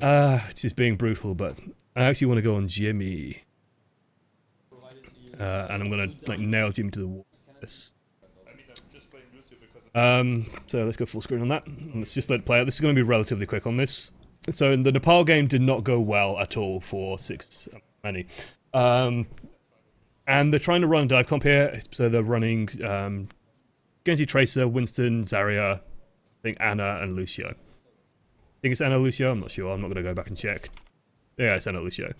Just being brutal, but I actually want to go on Jimmy. And I'm gonna like nail Jimmy to the wall. So let's go full screen on that. Let's just let it play out. This is going to be relatively quick on this. So the Nepal game did not go well at all for many. And they're trying to run a dive comp here. So they're running Genji, Tracer, Winston, Zarya, I think Anna, and Lucio. I think it's Anna, Lucio. I'm not sure. I'm not going to go back and check. Yeah, it's Anna, Lucio.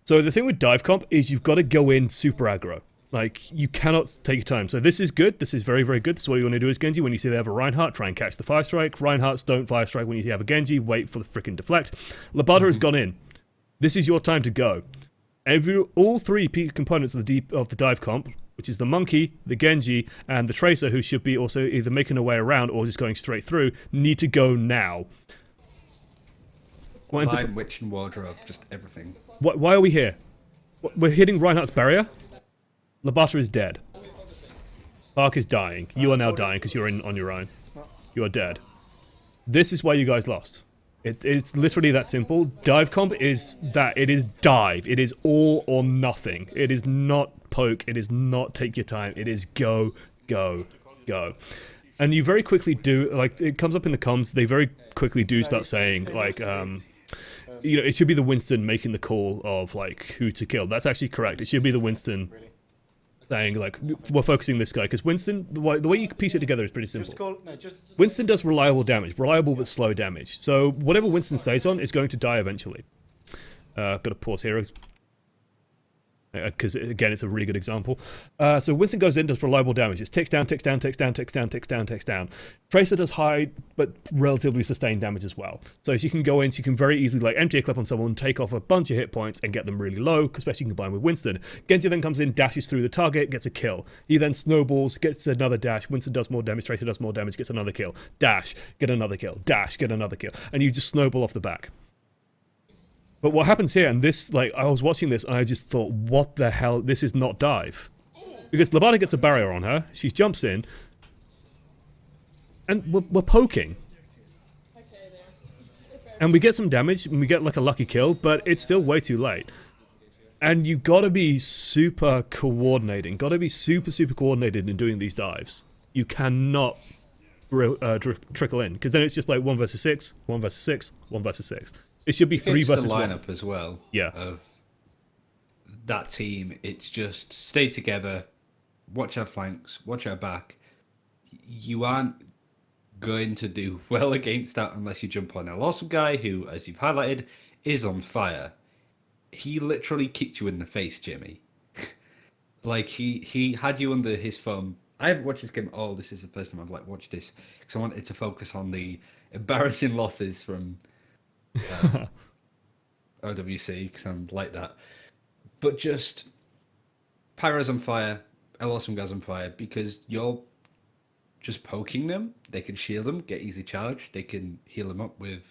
So the thing with dive comp is you've got to go in super aggro. Like, you cannot take your time. So this is good. This is very, very good. This is what you want to do as Genji. When you see they have a Reinhardt, try and catch the fire strike. Reinhardts don't fire strike when you have a Genji. Wait for the freaking deflect. Labada has gone in. This is your time to go. All three peak components of the dive comp, which is the Monkey, the Genji, and the Tracer, who should be also either making a way around or just going straight through, need to go now. Line, Witch, and Wardrobe, just everything. Why are we here? We're hitting Reinhardt's barrier? Labata is dead. Park is dying. You are now dying because you're on your own. You are dead. This is why you guys lost. It's literally that simple. Dive comp is that. It is dive. It is all or nothing. It is not poke. It is not take your time. It is go, go, go. And you very quickly do, like, it comes up in the comms, they very quickly do start saying, like, you know, it should be the Winston making the call of, like, who to kill. That's actually correct. It should be the Winston saying, like, we're focusing this guy, because Winston, the way you piece it together is pretty simple. Winston does reliable damage, reliable but slow damage. So whatever Winston stays on is going to die eventually. Got to pause here, because again, it's a really good example. So Winston goes in, does reliable damage. It's ticks down, ticks down, ticks down, ticks down, ticks down, ticks down. Tracer does high, but relatively sustained damage as well. So she can go in, she can very easily like empty a clip on someone, take off a bunch of hit points, and get them really low, especially combined with Winston. Genji then comes in, dashes through the target, gets a kill. He then snowballs, gets another dash. Winston does more damage, Tracer does more damage, gets another kill. Dash, get another kill. Dash, get another kill. And you just snowball off the back. But what happens here, and this, like, I was watching this and I just thought, what the hell, this is not dive. Because Labada gets a barrier on her, she jumps in, and we're poking. And we get some damage, and we get like a lucky kill, but it's still way too late. And you gotta be super coordinating, gotta be super, super coordinated in doing these dives. You cannot trickle in, because then it's just like 1 versus 6, 1 versus 6, 1 versus 6. It should be 3 versus 1. The lineup as well. Yeah. Of that team, it's just stay together, watch our flanks, watch our back. You aren't going to do well against that unless you jump on an awesome guy who, as you've highlighted, is on fire. He literally kicked you in the face, Jimmy. Like he had you under his thumb. I haven't watched this game at all. This is the first time I've like watched this because I wanted to focus on the embarrassing losses from OWC because I'm like that. But just Pyro's on fire, Awesome guy's on fire because you're just poking them. They can shield them, get easy charge. They can heal them up with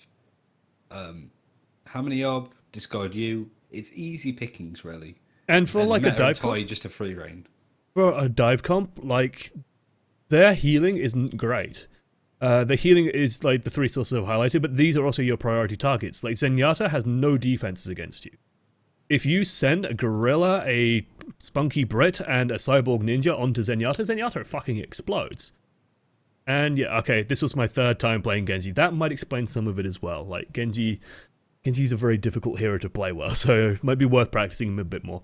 how many orb, discard you. It's easy pickings really. And for like a dive comp, just a free reign. For a dive comp, like their healing isn't great. The healing is like the 3 sources I've highlighted, but these are also your priority targets. Like Zenyatta has no defenses against you. If you send a Gorilla, a Spunky Brit, and a Cyborg Ninja onto Zenyatta, Zenyatta fucking explodes. And yeah, okay, this was my 3rd time playing Genji. That might explain some of it as well. Like Genji's a very difficult hero to play well, so it might be worth practicing him a bit more.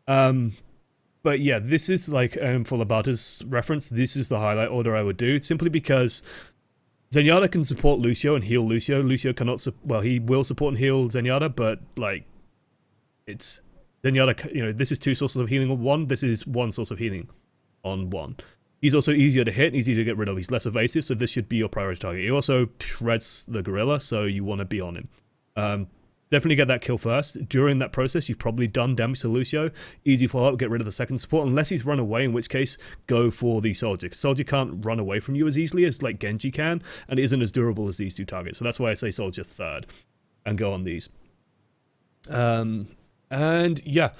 But yeah, this is like, for Labata's reference, this is the highlight order I would do, simply because Zenyatta can support Lucio and heal Lucio. Lucio cannot, well, he will support and heal Zenyatta, but like, it's Zenyatta, you know, this is 2 sources of healing on 1, this is 1 source of healing on 1. He's also easier to hit, easier to get rid of, he's less evasive, so this should be your priority target. He also shreds the Gorilla, so you want to be on him. Definitely get that kill first. During that process, you've probably done damage to Lucio. Easy follow-up, get rid of the second support, unless he's run away, in which case, go for the Soldier. Soldier can't run away from you as easily as like Genji can, and isn't as durable as these 2 targets. So that's why I say Soldier 3rd, and go on these. And yeah,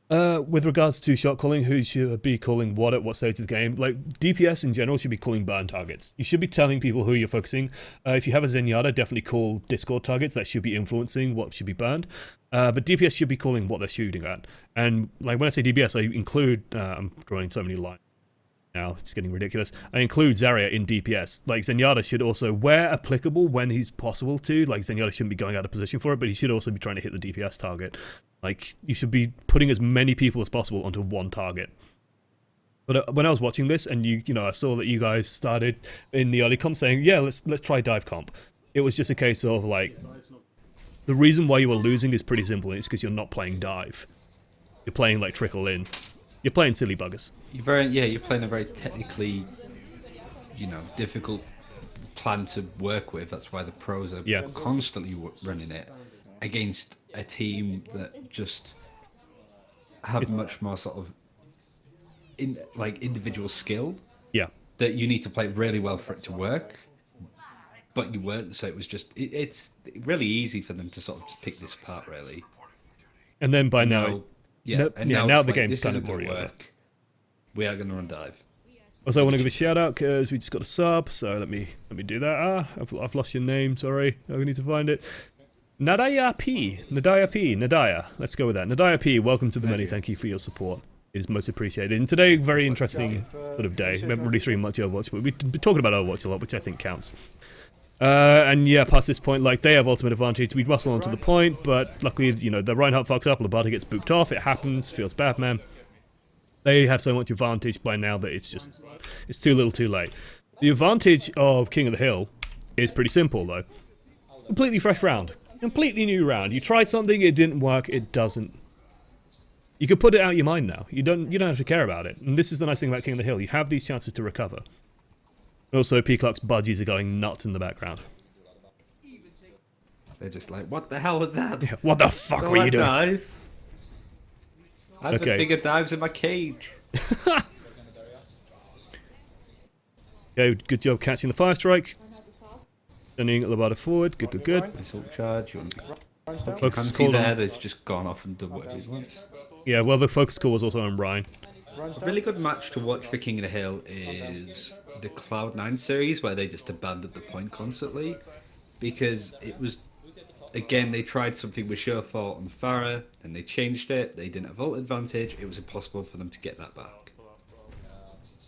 With regards to shot calling, who should be calling what at what stage of the game? Like, DPS in general should be calling burn targets. You should be telling people who you're focusing. If you have a Zenyatta, definitely call Discord targets. That should be influencing what should be burned. But DPS should be calling what they're shooting at. And like when I say DPS, I include, I'm drawing so many lines now, it's getting ridiculous. I include Zarya in DPS. Like, Zenyatta should also, where applicable, when he's possible to, like, Zenyatta shouldn't be going out of position for it, but he should also be trying to hit the DPS target. Like, you should be putting as many people as possible onto one target. But when I was watching this, and you know, I saw that you guys started in the early comp saying, yeah, let's try dive comp. It was just a case of, like, the reason why you were losing is pretty simple, and it's because you're not playing dive. You're playing, like, trickle in. You're playing silly buggers. You're playing a very technically, difficult plan to work with. That's why the pros are constantly running it against a team that just have much more sort of individual skill. Yeah. That you need to play really well for it to work. But you weren't, so it was just it's really easy for them to sort of just pick this apart, really. And then by now, now the game's kind of already over. We are going to run dive. Also, I want to give a shout out because we just got a sub, so let me do that. I've lost your name. Sorry, I need to find it. Nadaya P. Let's go with that. Nadaya P. Welcome to the many. Thank you for your support. It is most appreciated. And today, very interesting sort of day. We haven't really streamed much Overwatch, but we've been talking about Overwatch a lot, which I think counts. And yeah, past this point, like, they have ultimate advantage. We'd muscle onto the point, but luckily, the Reinhardt fucks up, Labata gets booped off. It happens. Feels bad, man. They have so much advantage by now that it's too little too late. The advantage of King of the Hill is pretty simple, though. Completely fresh round. Completely new round. You tried something, it didn't work, it doesn't. You can put it out of your mind now. You don't have to care about it. And this is the nice thing about King of the Hill. You have these chances to recover. Also, Peacock's budgies are going nuts in the background. They're just like, what the hell was that? Yeah, what the fuck were you doing? Dive? I have bigger dives in my cage. Okay, good job catching the fire strike. Sending Labata forward. Good. Assault charge. You want to Focus see call there, on. that's just gone off and done what it wants. Yeah, well, the focus call was also on Ryan. A really good match to watch for King of the Hill is the Cloud9 series, where they just abandoned the point constantly. Because it was, again, they tried something with Surefort and Farah, and they changed it. They didn't have ult advantage. It was impossible for them to get that back.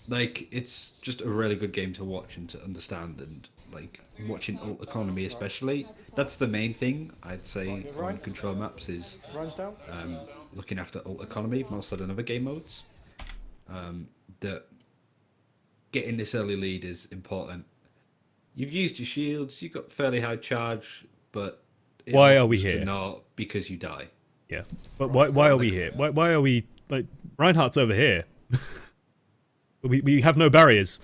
Like, it's just a really good game to watch and to understand, and like watching ult economy especially. That's the main thing I'd say on control maps is looking after ult economy more so than other game modes. That getting this early lead is important. You've used your shields, you've got fairly high charge, but why are we here? Not because you die. Yeah, but why are we here? Why are we, like, Reinhardt's over here? we have no barriers.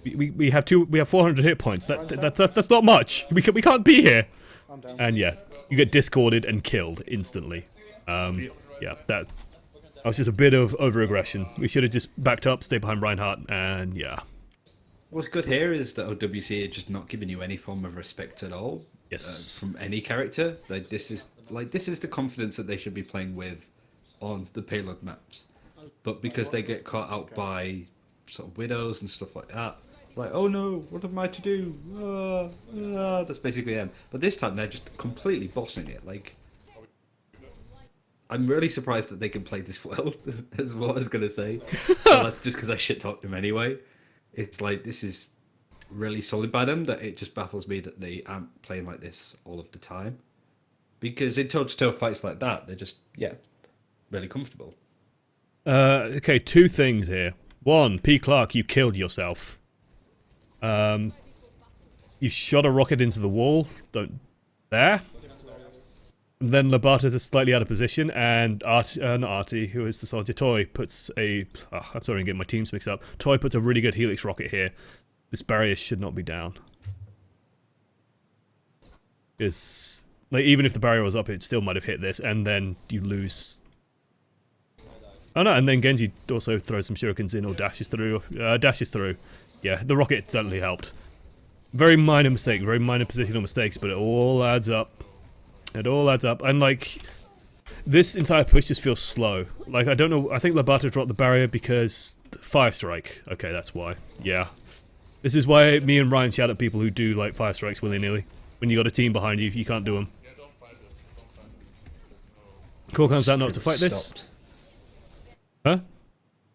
We have 400 hit points. That's not much. We can't be here. And yeah, you get discorded and killed instantly. Yeah, that was just a bit of over-aggression. We should have just backed up, stayed behind Reinhardt, and yeah. What's good here is that OWC are just not giving you any form of respect at all. Yes. From any character. This is the confidence that they should be playing with on the payload maps. But because they get caught out by sort of widows and stuff like that, like, oh no, what am I to do? That's basically them. But this time they're just completely bossing it. Like, I'm really surprised that they can play this well, is what I was going to say. So that's just because I shit-talked them anyway. It's like, this is really solid by them, that it just baffles me that they aren't playing like this all of the time. Because in toe-to-toe fights like that, they're just, really comfortable. Okay, two things here. One, P. Clark, you killed yourself. You shot a rocket into the wall. There. And then Labata's is slightly out of position, and not Artie, who is the soldier, Toy, puts a... Oh, I'm sorry, I'm getting my teams mixed up. Toy puts a really good Helix rocket here. This barrier should not be down. Because, like, even if the barrier was up, it still might have hit this, and then you lose... Oh no, and then Genji also throws some shurikens in or dashes through. Yeah, the rocket certainly helped. Very minor mistake, very minor positional mistakes, but it all adds up. It all adds up. And, like, This entire push just feels slow. Like, I don't know, I think Labato dropped the barrier because Fire Strike. Okay, that's why. Yeah. This is why me and Ryan shout at people who do, like, Fire Strikes willy-nilly. When you got a team behind you, you can't do them. Core comes out not to fight this. Huh?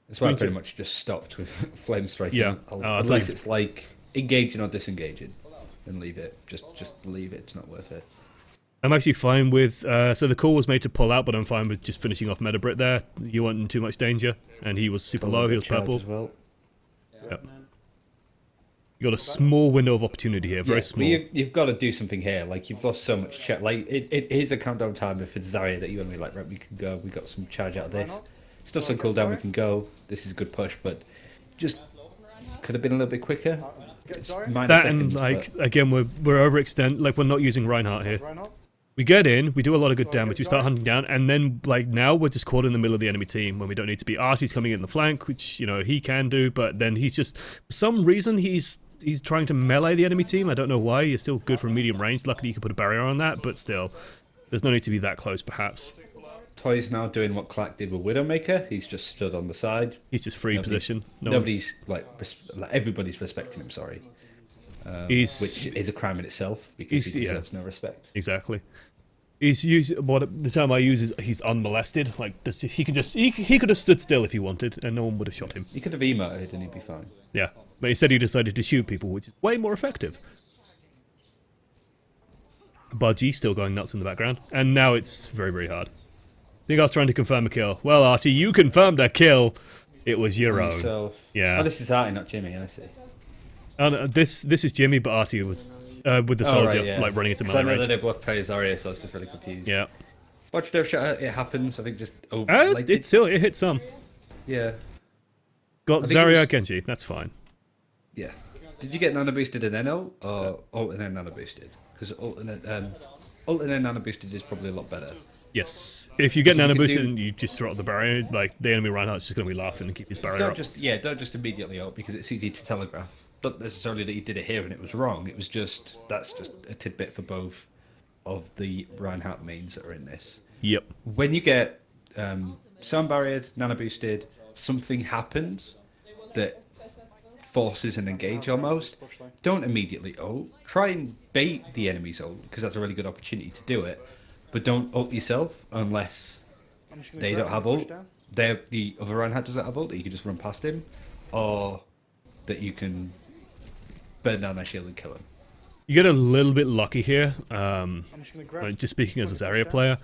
That's why I pretty much just stopped with Flame Striking. Yeah. Unless it's like engaging or disengaging. Then leave it. Just leave it. It's not worth it. I'm actually fine with, so the call was made to pull out, but I'm fine with just finishing off Metabrit there. You weren't in too much danger, and he was super low, he was purple. As well. Yep. You got a small window of opportunity here, very small. You've got to do something here. Like, you've lost so much chat. Like, it is a countdown timer for Zarya that you're going to be like, right, we can go. We got some charge out of this. Stuff's on cooldown, we can go. This is a good push, but just could have been a little bit quicker. That and, like, again, we're overextend. Like, we're not using Reinhardt here. We get in, we do a lot of good damage, we start hunting down, and then, like, now we're just caught in the middle of the enemy team when we don't need to be. Artie's coming in the flank, which, you know, he can do, but then he's just, for some reason, he's trying to melee the enemy team. I don't know why. He's still good from medium range. Luckily, you can put a barrier on that, but still, there's no need to be that close, perhaps. Toy's now doing what Clack did with Widowmaker. He's just stood on the side. He's just free position. Nobody's, like, everybody's respecting him, sorry. Which is a crime in itself, because he deserves no respect. Exactly. He's used, what the term I use is he's unmolested. Like, this, he could have stood still if he wanted, and no one would have shot him. He could have emoted and he'd be fine. Yeah, but instead he decided to shoot people, which is way more effective. Budgie still going nuts in the background, and now it's very, very hard. I think I was trying to confirm a kill. Well, Artie, you confirmed a kill. It was your own. Yourself. Yeah. Oh, this is Artie, not Jimmy, I see. No, this is Jimmy, but Artie was with the soldier, like, running into melee range. I know that they both play Zarya, so I was just really confused. Yeah. Watch no shot, it happens, I think just... It hit some. Yeah. Got Zarya Genji, that's fine. Yeah. Did you get nano boosted and then ult, or ult and then nano boosted? Because ult and then nano boosted is probably a lot better. Yes. If you get nano boosted and you just throw out the barrier, like, the enemy Reinhardt's just going to be laughing and keep his barrier up. Don't just immediately ult, because it's easy to telegraph. Not necessarily that you did it here and it was wrong. It was just, that's just a tidbit for both of the Reinhardt mains that are in this. Yep. When you get sound barriered, nano boosted, something happens that forces an engage almost. Don't immediately ult. Try and bait the enemy's ult, because that's a really good opportunity to do it. But don't ult yourself unless they don't have ult. The other Reinhardt doesn't have ult, that you can just run past him, or that you can burn down their shield and kill him. You get a little bit lucky here. Like, just speaking as a Zarya player,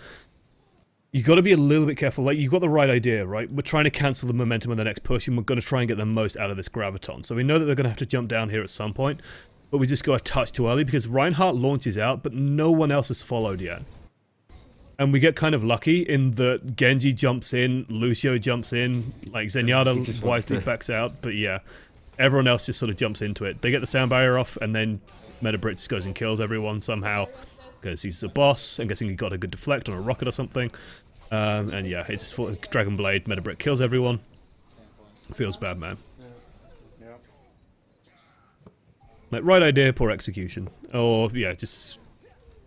you got to be a little bit careful. Like, you've got the right idea, right? We're trying to cancel the momentum of the next push, and we're going to try and get the most out of this graviton. So we know that they're going to have to jump down here at some point, but we just go a touch too early because Reinhardt launches out, but no one else has followed yet. And we get kind of lucky in that Genji jumps in, Lucio jumps in, like Zenyatta wisely backs out, but yeah. Everyone else just sort of jumps into it. They get the sound barrier off, and then Metabrit just goes and kills everyone somehow. Because he's a boss. I'm guessing he got a good deflect on a rocket or something. And yeah, it just fought Dragon Blade. Metabrit kills everyone. Feels bad, man. Like, right idea, poor execution. Or, yeah, just...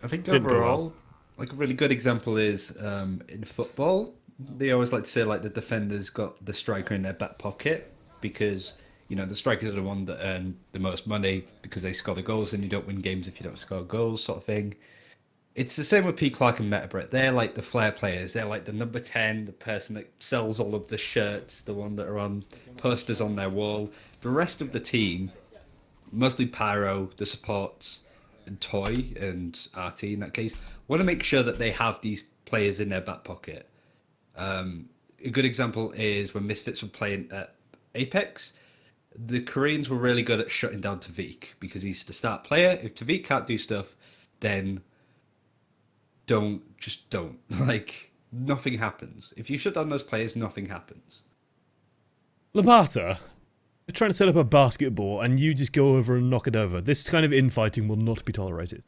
I think overall, like, a really good example is in football, they always like to say, like, the defender's got the striker in their back pocket. Because... you know, the strikers are the one that earn the most money because they score the goals, and you don't win games if you don't score goals, sort of thing. It's the same with P. Clark and Metabrit. They're like the flair players. They're like the number 10, the person that sells all of the shirts, the one that are on posters on their wall. The rest of the team, mostly Pyro, the supports, and Toy, and RT in that case, want to make sure that they have these players in their back pocket. A good example is when Misfits were playing at Apex. The Koreans were really good at shutting down Tavik because he's the start player. If Tavik can't do stuff, then don't. Like, nothing happens. If you shut down those players, nothing happens. Labata, they're trying to set up a basketball and you just go over and knock it over. This kind of infighting will not be tolerated.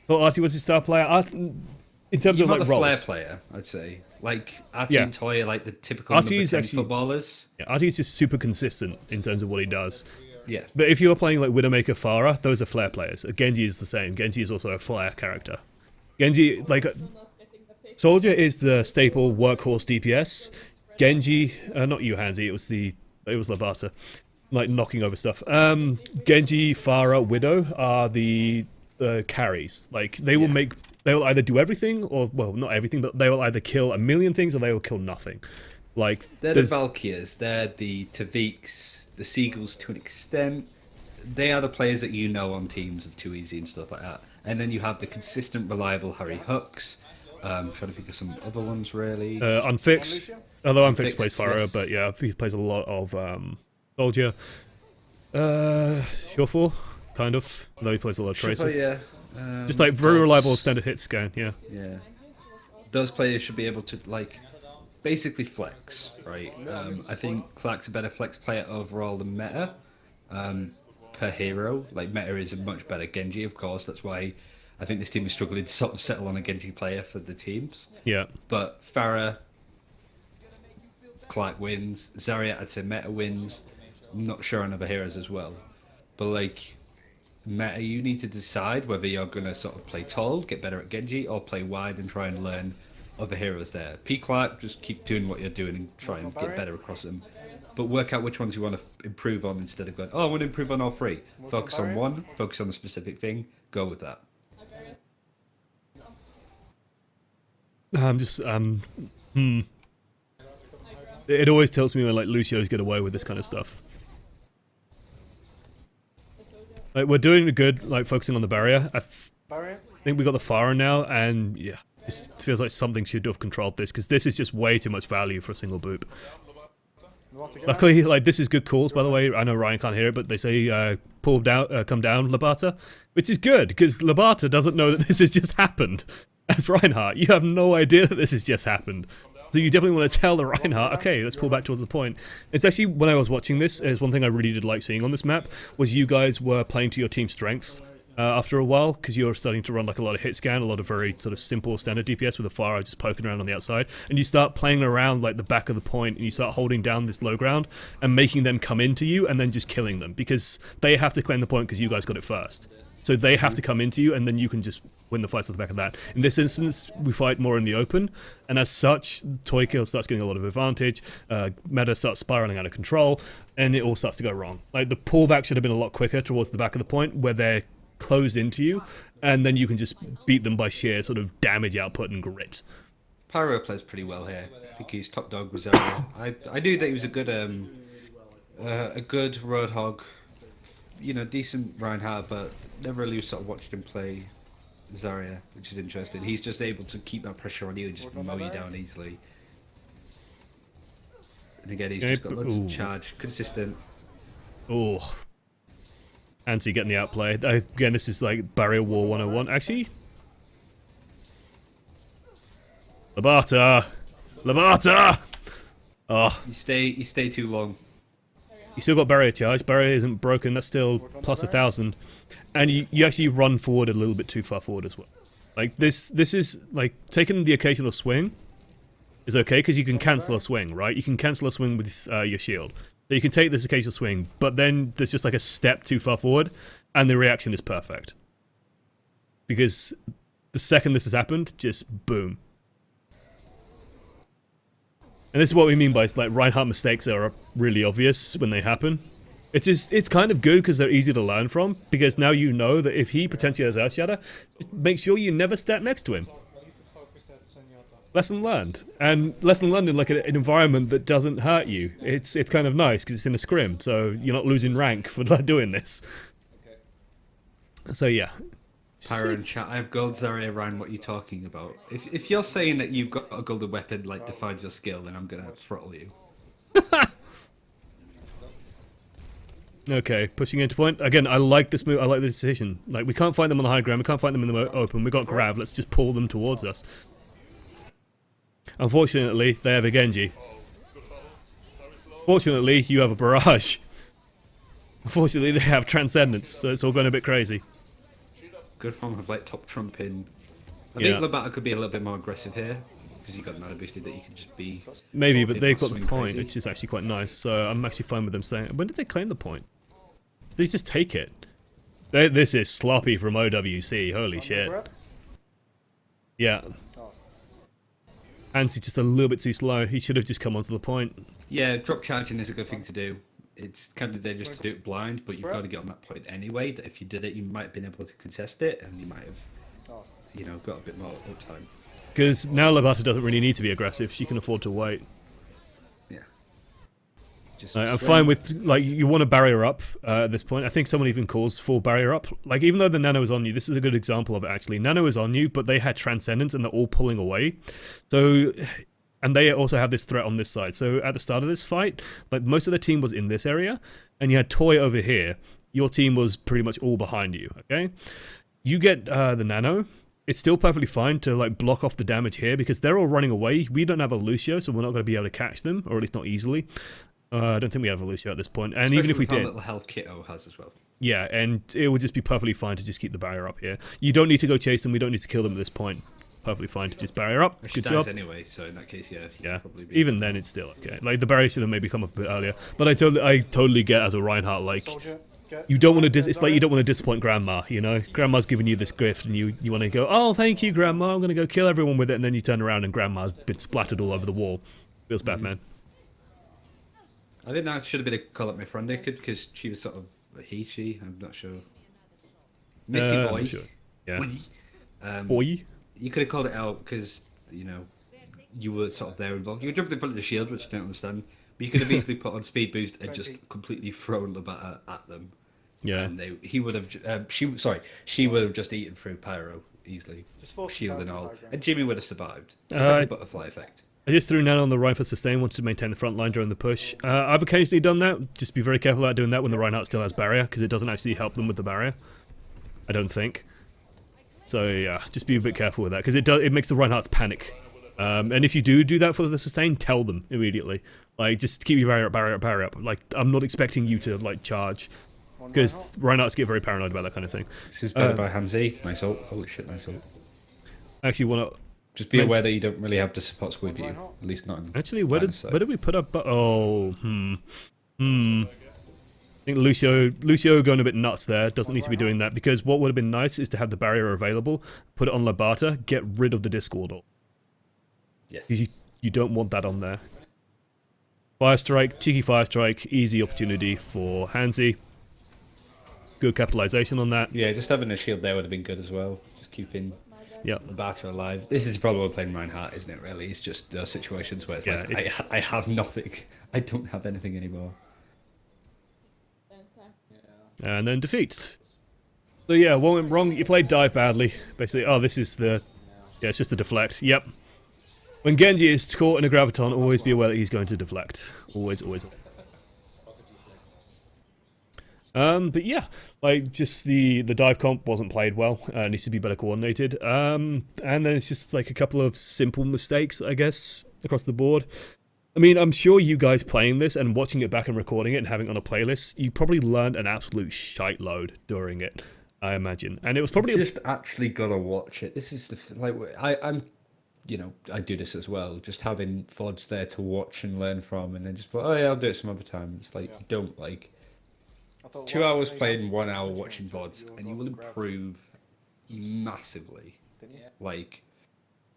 Well, Artie was his star player. In terms of, like, the roles. flair player, I'd say. Like, Artie and Toy are like the typical number 10 footballers. Yeah, Artie's just super consistent in terms of what he does. Yeah. But if you're playing like Widowmaker, Pharah, those are flair players. Genji is the same. Genji is also a flair character. Genji, like, Soldier is the staple workhorse DPS. Genji, not you, Hansi. It was Labata, like knocking over stuff. Genji, Pharah, Widow are the carries. Like they will make. They will either do everything, or well, not everything, but they will either kill a million things or they will kill nothing. Like they're the Valkyries, they're the Taviks, the Seagulls to an extent. They are the players that you know on teams of Too Easy and stuff like that. And then you have the consistent, reliable Harry Hooks. I'm trying to think of some other ones really. Unfixed, although Unfixed plays Pharah, yes. but yeah, he plays a lot of Soldier. Shuffle, kind of. Although he plays a lot of Tracer. Yeah. Just like very reliable standard hit scan, yeah. Yeah. Those players should be able to like basically flex, right? I think Clark's a better flex player overall than Meta. Per hero. Like Meta is a much better Genji, of course. That's why I think this team is struggling to sort of settle on a Genji player for the teams. Yeah. But Pharah, Clark wins. Zarya, I'd say Meta wins. I'm not sure on other heroes as well. But like Meta, you need to decide whether you're going to sort of play tall, get better at Genji, or play wide and try and learn other heroes there. P. Clark, just keep doing what you're doing and try and get better across them. But work out which ones you want to improve on instead of going, oh, I want to improve on all three. Focus on one, focus on a specific thing, go with that. It always tells me when like Lucio's get away with this kind of stuff. Like we're doing good, like focusing on the barrier. I think we got the Pharah now, and yeah, it feels like something should have controlled this because this is just way too much value for a single boop. Luckily, like this is good calls, by the way. I know Ryan can't hear it, but they say pull down, come down, Labata, which is good because Labata doesn't know that this has just happened. As Reinhardt, you have no idea that this has just happened. So you definitely want to tell the Reinhardt, okay, let's pull back towards the point. It's actually, when I was watching this, it's one thing I really did like seeing on this map, was you guys were playing to your team's strength after a while, because you were starting to run like a lot of hit scan, a lot of very sort of simple standard DPS with a Pharah just poking around on the outside, and you start playing around like the back of the point, and you start holding down this low ground, and making them come into you, and then just killing them, because they have to claim the point because you guys got it first. So they have to come into you, and then you can just win the fights off the back of that. In this instance, we fight more in the open, and as such, Toy Kill starts getting a lot of advantage, meta starts spiraling out of control, and it all starts to go wrong. Like, the pullback should have been a lot quicker towards the back of the point, where they're closed into you, and then you can just beat them by sheer sort of damage output and grit. Pyro plays pretty well here. I think he's top dog with Zarya. I knew that he was a good Roadhog, you know, decent Reinhardt, but never really sort of watched him play Zarya, which is interesting. He's just able to keep that pressure on you and just mow you down easily. And again, he's just got loads of charge, consistent. Oh. Anti getting the outplay. Again, this is like Barrier War 101. Actually, Labata! Labata! Oh. You stay too long. You still got barrier charge. Barrier isn't broken. That's still plus 1,000, and you actually run forward a little bit too far forward as well. Like this is like taking the occasional swing is okay because you can cancel a swing, right? You can cancel a swing with your shield, so you can take this occasional swing. But then there's just like a step too far forward, and the reaction is perfect because the second this has happened, just boom. And this is what we mean by like Reinhardt mistakes are really obvious when they happen. It's kind of good because they're easy to learn from, because now you know that if he potentially has Earthshatter, just make sure you never step next to him. Lesson learned. And lesson learned in like an environment that doesn't hurt you. It's kind of nice because it's in a scrim, so you're not losing rank for doing this. So yeah. Pyro in chat, I have gold Zarya Ryan, what are you talking about? If you're saying that you've got a golden weapon like defines your skill, then I'm gonna throttle you. Okay, pushing into point. Again, I like this move, I like the decision. Like, we can't fight them on the high ground, we can't fight them in the open, we got Grav, let's just pull them towards us. Unfortunately, they have a Genji. Fortunately, you have a Barrage. Unfortunately, they have Transcendence, so it's all going a bit crazy. Good form of like top trump in. I think Labata could be a little bit more aggressive here because you've got another boosted that you can just be. Maybe, but they've got the point, crazy. which is actually quite nice. So I'm actually fine with them staying. When did they claim the point? Did they just take it? This is sloppy from OWC. Holy shit. Yeah. Hansy's just a little bit too slow. He should have just come onto the point. Yeah, drop charging is a good thing to do. It's kind of dangerous to do it blind, but you've got to get on that point anyway. If you did it, you might have been able to contest it, and you might have, you know, got a bit more uptime. Because now Labata doesn't really need to be aggressive. She can afford to wait. Yeah. Just I'm fine with, like, you want to barrier up at this point. I think someone even calls for barrier up. Like, even though the Nano is on you, this is a good example of it, actually. Nano is on you, but they had Transcendence, and they're all pulling away. So, and they also have this threat on this side. So, at the start of this fight, like, most of the team was in this area, and you had Toy over here. Your team was pretty much all behind you, okay? You get the Nano. It's still perfectly fine to, like, block off the damage here, because they're all running away. We don't have a Lucio, so we're not going to be able to catch them, or at least not easily. I don't think we have a Lucio at this point. And especially even if we with how did... little health Kitto has as well. Yeah, and it would just be perfectly fine to just keep the barrier up here. You don't need to go chase them. We don't need to kill them at this point. Perfectly fine to just barrier up. She Good dies job. anyway, so in that case, yeah. Yeah. Probably be Even then, it's still okay. Like, the barrier should have maybe come up a bit earlier. But I totally get as a Reinhardt, like, you don't want to it's like you don't want to disappoint Grandma, you know? Grandma's giving you this gift, and you want to go, oh, thank you, Grandma. I'm going to go kill everyone with it. And then you turn around and Grandma's been splattered all over the wall. Feels bad, man. I think that should have been a call up my friend because she was sort of a he, she. I'm not sure. Mickey boy. I'm sure. Yeah. Boy. Boy. You could have called it out because, you know, you were sort of there involved. You jumped in front of the shield, which I don't understand. But you could have easily put on speed boost and just completely thrown Labata at them. Yeah. And he would have. She would have just eaten through Pyro easily, shield and all, and Jimmy would have survived. Just like a butterfly effect. I just threw Nano on the Ryan for sustain, wanted to maintain the front line during the push. I've occasionally done that. Just be very careful about doing that when the Reinhardt still has barrier, because it doesn't actually help them with the barrier. I don't think. So yeah, just be a bit careful with that, because it makes the Reinhardts panic. And if you do that for the sustain, tell them immediately. Like, just keep your barrier up. Like, I'm not expecting you to, like, charge. Because Reinhardts get very paranoid about that kind of thing. This is better by Hansi. Nice ult. Holy shit, nice ult. I actually want to... Just be aware that you don't really have the supports with you. At least not in actually, where did we put up... Oh, I think Lucio going a bit nuts there. Doesn't need to be doing that, because what would have been nice is to have the barrier available, put it on Labata, get rid of the Discord ult. Yes. You don't want that on there. Fire Strike, cheeky Fire Strike, easy opportunity for Hansi. Good capitalization on that. Yeah, just having a shield there would have been good as well. Just keeping the batter alive. This is probably playing Reinhardt, isn't it, really? It's just those situations where it's like, I have nothing. I don't have anything anymore. And then defeat. So yeah, what went wrong? You played dive badly. Basically, oh, this is the... Yeah, it's just a deflect. Yep. When Genji is caught in a Graviton, always be aware that he's going to deflect. Always, always. But yeah, like, just the dive comp wasn't played well. Needs to be better coordinated. And then it's just like a couple of simple mistakes, I guess, across the board. I mean, I'm sure you guys playing this and watching it back and recording it and having it on a playlist, you probably learned an absolute shite load during it, I imagine. And it was probably... You've just actually gotta watch it. This is the... Like, I'm... You know, I do this as well. Just having VoDs there to watch and learn from, and then just, oh yeah, I'll do it some other time. It's like, you don't, like... 2 hours playing, 1 hour watching VoDs, and you will improve massively. Like,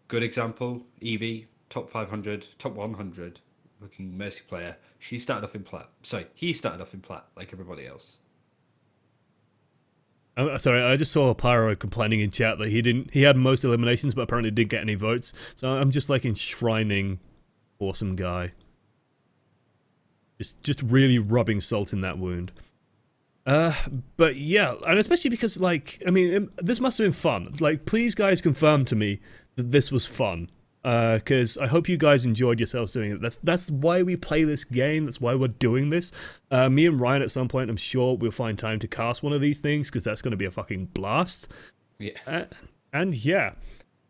good example, Evie, top 500, top 100, looking Mercy player. She started off in plat. Sorry, he started off in plat, like everybody else. Sorry, I just saw Pyro complaining in chat that he had most eliminations, but apparently didn't get any votes. So I'm just like enshrining awesome guy. Just really rubbing salt in that wound. But yeah, and especially because, like, I mean, this must have been fun. Like, please guys confirm to me that this was fun. Because I hope you guys enjoyed yourselves doing it. That's why we play this game. That's why we're doing this. Me and Ryan at some point, I'm sure we'll find time to cast one of these things, because that's going to be a fucking blast. Yeah. And yeah.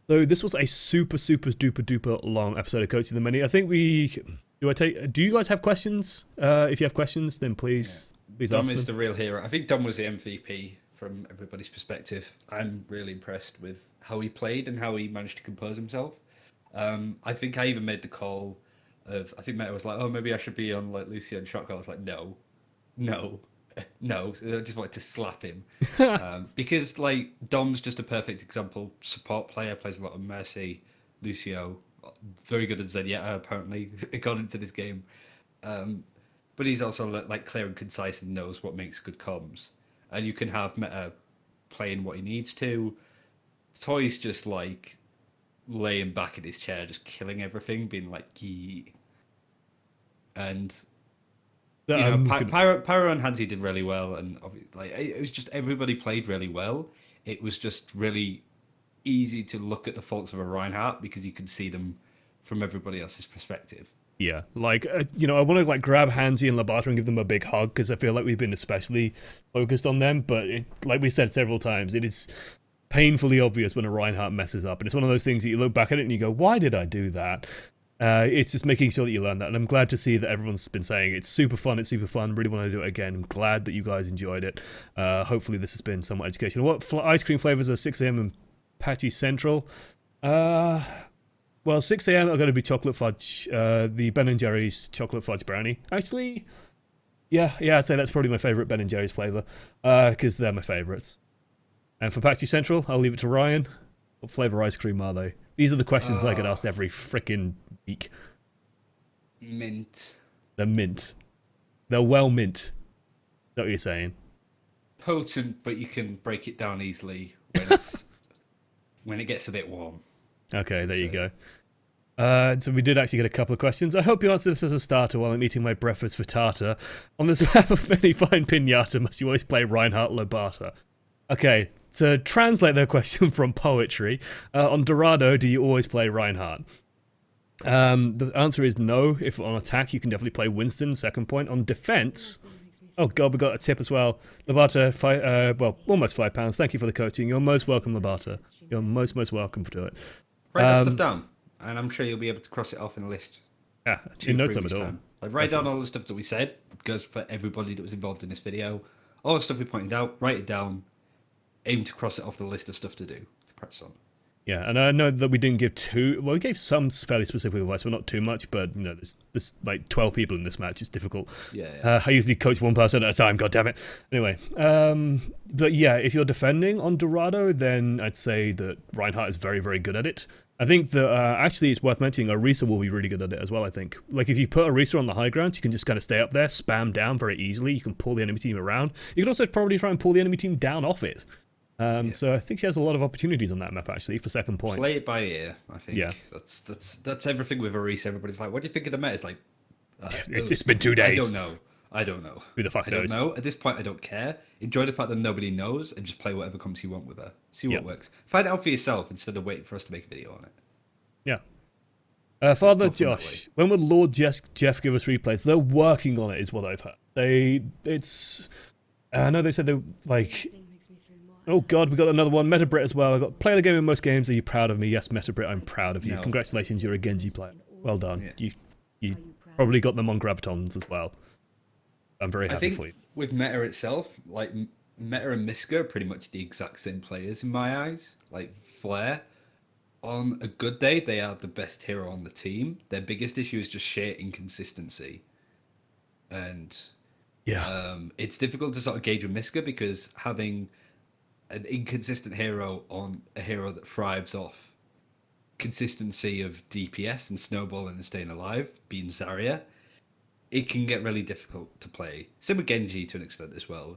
So this was a super, super, duper, duper long episode of Coaching the Many. I think do you guys have questions? If you have questions, then please ask Dom them. is the real hero. I think Dom was the MVP from everybody's perspective. I'm really impressed with how he played and how he managed to compose himself. I think I even made the call of, I think Meta was like, oh, maybe I should be on like Lucio and Shotcalling. I was like, no. So I just wanted to slap him. Because like Dom's just a perfect example. Support player, plays a lot of Mercy, Lucio, very good at Zenyatta, apparently, according to this game. But he's also like clear and concise and knows what makes good comms. And you can have Meta playing what he needs to. Toy's just like laying back in his chair, just killing everything, being like, Gee. And you know, Pyro and Hansi did really well, and like it was just everybody played really well. It was just really easy to look at the faults of a Reinhardt because you could see them from everybody else's perspective. Yeah, like you know, I want to like grab Hansi and Labata and give them a big hug because I feel like we've been especially focused on them. But like we said several times, it is painfully obvious when a Reinhardt messes up, and it's one of those things that you look back at it and you go, "Why did I do that?" It's just making sure that you learn that, and I'm glad to see that everyone's been saying it's super fun. It's super fun. Really want to do it again. I'm glad that you guys enjoyed it. Hopefully, this has been somewhat educational. What ice cream flavors are 6 a.m. and Pachi-Central? Well, 6 a.m. are going to be chocolate fudge. The Ben & Jerry's chocolate fudge brownie. Actually, yeah, I'd say that's probably my favorite Ben & Jerry's flavor because they're my favorites. And for Pachi-Central, I'll leave it to Ryan. What flavor ice cream are they? These are the questions I get asked every freaking week. Mint. They're mint. They're well mint. Is that what you're saying? Potent, but you can break it down easily when it gets a bit warm. Okay, there you go. So we did actually get a couple of questions. I hope you answer this as a starter while I'm eating my breakfast for tartar. On this map of many fine pinata, must you always play Reinhardt Labata? Okay, to translate their question from poetry, on Dorado, do you always play Reinhardt? The answer is no. If on attack, you can definitely play Winston, second point. On defense, oh god, we got a tip as well. Labata, well, almost £5. Thank you for the coaching. You're most welcome, Labata. You're most welcome to it. Write that stuff down, and I'm sure you'll be able to cross it off in a list. Yeah, in no time at all. Like, write down all the stuff that we said. It goes for everybody that was involved in this video. All the stuff we pointed out, write it down. Aim to cross it off the list of stuff to do. Practice on. Yeah, and I know that we didn't give we gave some fairly specific advice, but not too much. But you know, there's like 12 people in this match. It's difficult. Yeah. I usually coach one person at a time. God damn it. Anyway, but yeah, if you're defending on Dorado, then I'd say that Reinhardt is very, very good at it. I think that actually it's worth mentioning Orisa will be really good at it as well, I think. Like if you put Orisa on the high ground, you can just kind of stay up there, spam down very easily. You can pull the enemy team around. You can also probably try and pull the enemy team down off it. So I think she has a lot of opportunities on that map actually for second point. Play it by ear, I think. Yeah. That's everything with Orisa. Everybody's like, what do you think of the meta? It's like, it's been 2 days. I don't know. Who the fuck knows? I don't know. At this point, I don't care. Enjoy the fact that nobody knows and just play whatever comes you want with her. See what works. Find it out for yourself instead of waiting for us to make a video on it. Yeah. Father Josh, when would Lord Jeff give us replays? They're working on it, is what I've heard. I know they said they like. Oh god, we got another one. Metabrit as well. I got play the game in most games. Are you proud of me? Yes, Metabrit, I'm proud of you. No. Congratulations, you're a Genji player. Well done. Yeah. You probably got them on Gravitons as well. I'm very happy for you. With meta itself, like meta and Miska are pretty much the exact same players in my eyes. Like Flare, on a good day, they are the best hero on the team. Their biggest issue is just sheer inconsistency. And it's difficult to sort of gauge with Miska because having an inconsistent hero on a hero that thrives off consistency of DPS and snowballing and staying alive, being Zarya, it can get really difficult to play. Same with Genji to an extent as well.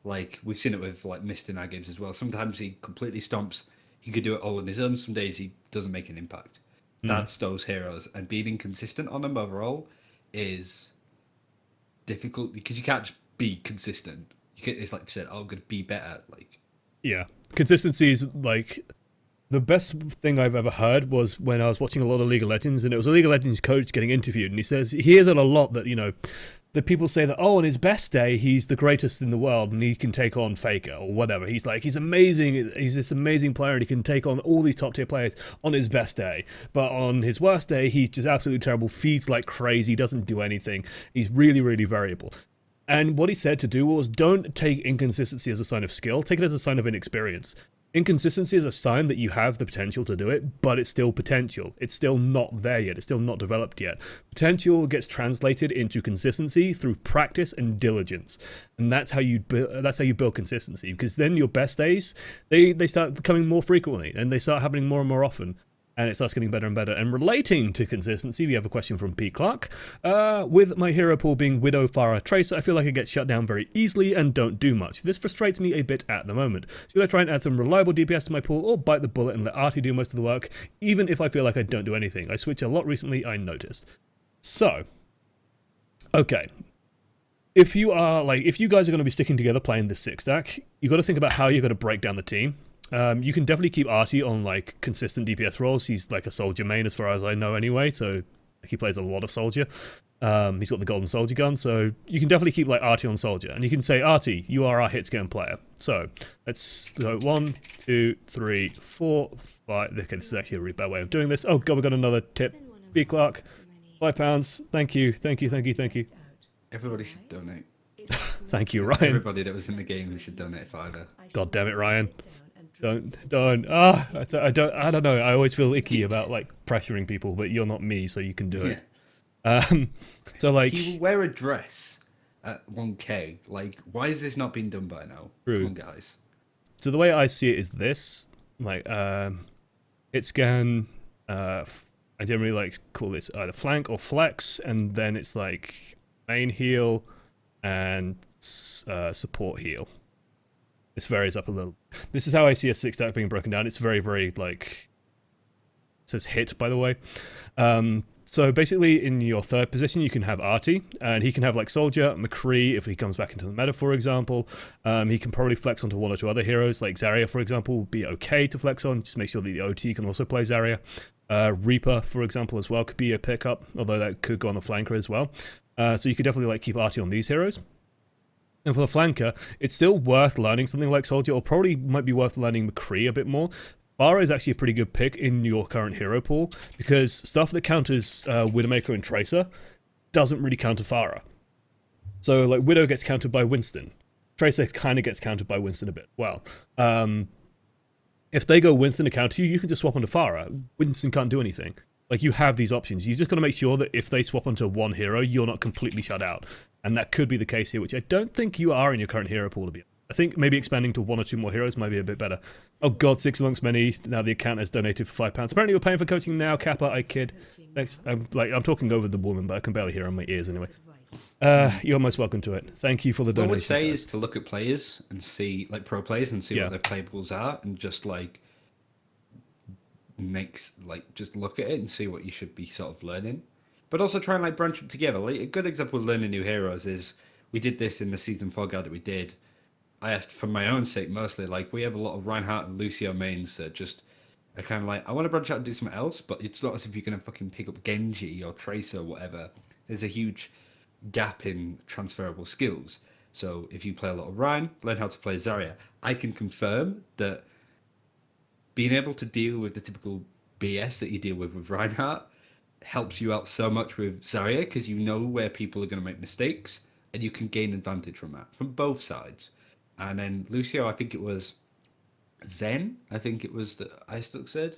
Like we've seen it with like Mist in our games as well. Sometimes he completely stomps. He could do it all on his own. Some days he doesn't make an impact. That's those heroes, and being inconsistent on them overall is difficult because you can't just be consistent. It's like you said, I'm going to be better. Like. Yeah, consistency is like the best thing I've ever heard was when I was watching a lot of League of Legends, and it was a League of Legends coach getting interviewed, and he says he hears it a lot that that people say that on his best day he's the greatest in the world and he can take on Faker or whatever. He's like he's amazing. He's this amazing player and he can take on all these top tier players on his best day, but on his worst day he's just absolutely terrible. Feeds like crazy, doesn't do anything. He's really, really variable. And what he said to do was don't take inconsistency as a sign of skill, take it as a sign of inexperience. Inconsistency is a sign that you have the potential to do it, but it's still potential. It's still not there yet. It's still not developed yet. Potential gets translated into consistency through practice and diligence. And that's how you build consistency, because then your best days, they start becoming more frequently and they start happening more and more often. and it starts getting better and better. And relating to consistency, we have a question from P. Clark. With my hero pool being Widow, Pharah, Tracer, I feel like I get shut down very easily and don't do much. This frustrates me a bit at the moment. Should I try and add some reliable DPS to my pool, or bite the bullet and let Artie do most of the work, even if I feel like I don't do anything? I switch a lot recently, I noticed. So, okay. If you guys are going to be sticking together playing this 6-stack, you've got to think about how you're going to break down the team. You can definitely keep Artie on like consistent DPS roles. He's like a soldier main as far as I know anyway, so he plays a lot of soldier. He's got the golden soldier gun, so you can definitely keep like Artie on soldier. And you can say, Artie, you are our hit scan player. So let's go 1, 2, 3, 4, 5. Okay, this is actually a really bad way of doing this. Oh god, we got another tip. B. Clark, £5. Thank you, thank you, thank you, thank you. Everybody should donate. Thank you, Ryan. Everybody that was in the game who should donate $5. God damn it, Ryan. Don't. I don't know. I always feel icky about like pressuring people, but you're not me, so you can do it. So like, he will wear a dress at 1K. Like, why has this not been done by now? True. Come on, guys. So the way I see it is this: like, hit scan. I generally like call this either flank or flex, and then it's like main heal and support heal. This varies up a little. This is how I see a 6-stack being broken down. It's very, very, like... It says hit, by the way. So basically, in your third position, you can have Artie, and he can have, like, Soldier, McCree, if he comes back into the meta, for example. He can probably flex onto one or two other heroes, like Zarya, for example, would be okay to flex on. Just make sure that the OT can also play Zarya. Reaper, for example, as well, could be a pickup, although that could go on the flanker as well. So you could definitely, like, keep Artie on these heroes. And for the flanker, it's still worth learning something like Soldier, or probably might be worth learning McCree a bit more. Pharah is actually a pretty good pick in your current hero pool, because stuff that counters Widowmaker and Tracer doesn't really counter Pharah. So, like, Widow gets countered by Winston. Tracer kind of gets countered by Winston a bit. Well, if they go Winston to counter you, you can just swap onto Pharah. Winston can't do anything. Like, you have these options. You just got to make sure that if they swap onto one hero, you're not completely shut out. And that could be the case here, which I don't think you are in your current hero pool to be honest. I think maybe expanding to 1 or 2 more heroes might be a bit better. Oh god, 6 amongst many. Now the account has donated for £5. Apparently you're paying for coaching now, Kappa, I kid. Thanks. I'm talking over the woman, but I can barely hear on my ears anyway. You're most welcome to it. Thank you for the donation. What I would say is to look at players and see, like pro players, and see what their play pools are, and just like just look at it and see what you should be sort of learning. But also try and like branch them together. Like a good example of learning new heroes is we did this in the season 4 guide that we did. I asked for my own sake mostly. Like we have a lot of Reinhardt and Lucio mains that just are kind of like, I want to branch out and do something else, but it's not as if you're going to fucking pick up Genji or Tracer or whatever. There's a huge gap in transferable skills. So if you play a lot of Ryan, learn how to play Zarya. I can confirm that being able to deal with the typical BS that you deal with Reinhardt helps you out so much with Zarya, because you know where people are going to make mistakes and you can gain advantage from that from both sides. And then Lucio, I think it was Zen, I think it was that I stuck said,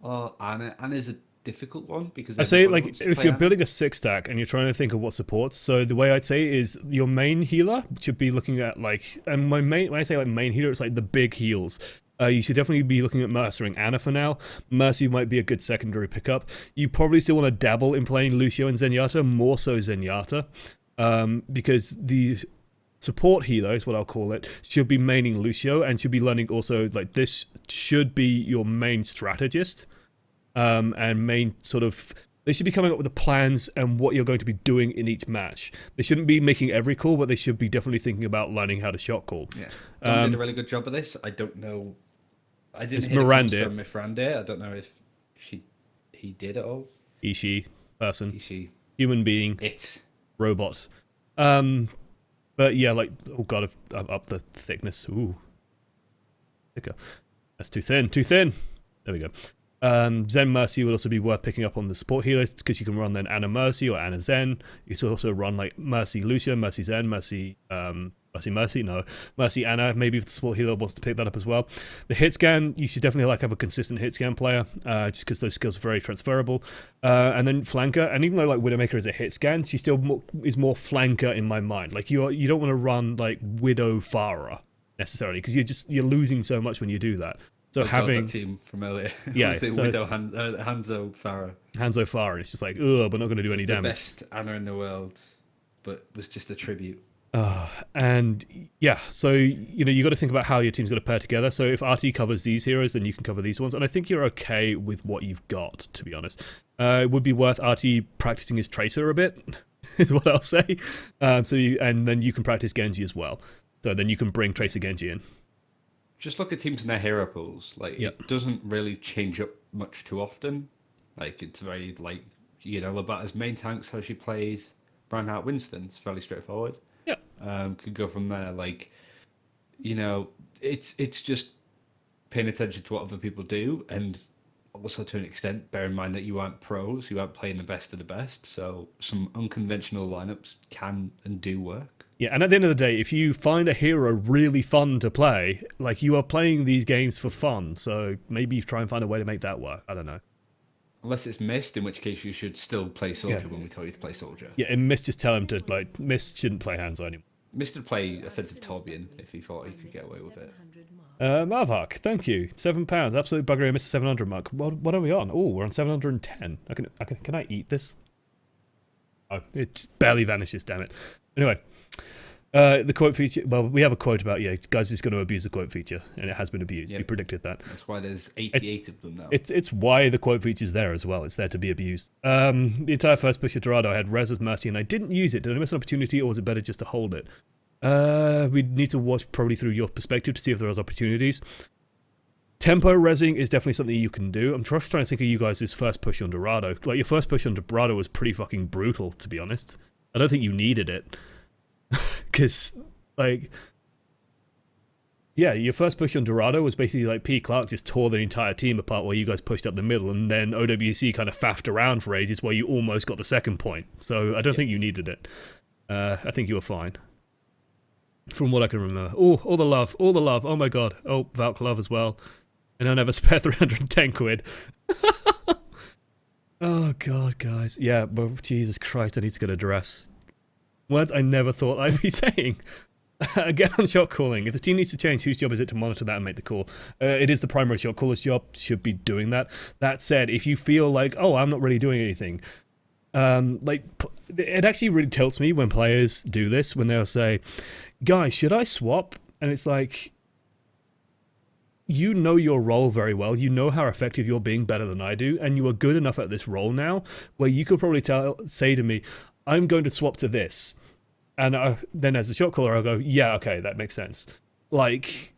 or Anna's a difficult one because I say like if you're building a 6-stack and you're trying to think of what supports, so the way I'd say is your main healer should be looking at like, and when I say like main healer, it's like the big heals. You should definitely be looking at Mercering Anna for now. Mercy might be a good secondary pickup. You probably still want to dabble in playing Lucio and Zenyatta, more so Zenyatta, because the support healer is what I'll call it, should be maining Lucio and should be learning also, like this should be your main strategist, and main sort of, they should be coming up with the plans and what you're going to be doing in each match. They shouldn't be making every call, but they should be definitely thinking about learning how to shot call. Yeah, Dom did a really good job of this. I don't know. I didn't it's hit Miranda. From Miranda. I don't know if he did at all. She person. She human being. It robot. But yeah, like oh god, I've upped the thickness. Ooh, thicker. That's too thin. Too thin. There we go. Zen Mercy would also be worth picking up on the support healers because you can run then Anna Mercy or Anna Zen. You can also run like Mercy Lucia, Mercy Zen, Mercy Mercy Anna. Maybe if the support healer wants to pick that up as well. The hit scan, you should definitely like have a consistent hit scan player, just because those skills are very transferable. And then flanker, and even though like Widowmaker is a hit scan, she still is more flanker in my mind. Like you don't want to run like Widow Pharah necessarily because you're losing so much when you do that. So having that team from earlier. Yeah, Was it so- Hanzo Farah. Hanzo Farah, it's just like, ugh, we're not going to do any The damage. best Anna in the world, but was just a tribute. And yeah, so you got to think about how your team's got to pair together. So if RT covers these heroes, then you can cover these ones, and I think you're okay with what you've got, to be honest. It would be worth RT practicing his Tracer a bit, is what I'll say. And then you can practice Genji as well. So then you can bring Tracer Genji in. Just look at teams in their hero pools. Like it doesn't really change up much too often. Like it's very Labata's main tanks how she plays. Reinhardt Winston. It's fairly straightforward. Yeah. Could go from there. Like, it's just paying attention to what other people do, and also to an extent, bear in mind that you aren't pros, you aren't playing the best of the best. So some unconventional lineups can and do work. Yeah, and at the end of the day, if you find a hero really fun to play, like you are playing these games for fun, so maybe you try and find a way to make that work. I don't know. Unless it's Mist, in which case you should still play Soldier when we tell you to play Soldier. Yeah, and Mist just tell him to, Mist shouldn't play Hanzo anymore. Mist would play offensive Torbjorn if he thought he could get away with it. Marvok, thank you. £7. Absolute buggery, I missed the 700 mark. What are we on? Oh, we're on 710. Can I eat this? Oh, it barely vanishes, damn it. Anyway. The quote feature, well, we have a quote about, guys is going to abuse the quote feature, and it has been abused. Yep. We predicted that. That's why there's 88 of them now. It's why the quote feature's there as well. It's there to be abused. The entire first push of Dorado, I had Res as Mercy, and I didn't use it. Did I miss an opportunity, or was it better just to hold it? We need to watch probably through your perspective to see if there are opportunities. Tempo resing is definitely something you can do. I'm just trying to think of you guys' first push on Dorado. Like, your first push on Dorado was pretty fucking brutal, to be honest. I don't think you needed it. Because, your first push on Dorado was basically like P. Clark just tore the entire team apart while you guys pushed up the middle, and then OWC kind of faffed around for ages while you almost got the second point. So I don't think you needed it. I think you were fine. From what I can remember. Oh, all the love. Oh my god. Oh, Valk love as well. And I never spare 310 quid. Oh god, guys. Yeah, but Jesus Christ, I need to get a dress. Words I never thought I'd be saying. Again on shot calling. If the team needs to change, whose job is it to monitor that and make the call? It is the primary shot caller's job, should be doing that. That said, if you feel like, oh, I'm not really doing anything, it actually really tilts me when players do this, when they'll say, guys, should I swap? And it's like, you know your role very well. You know how effective you're being better than I do, and you are good enough at this role now where you could probably say to me, I'm going to swap to this. And then as a shot caller, I'll go, yeah, okay, that makes sense. Like,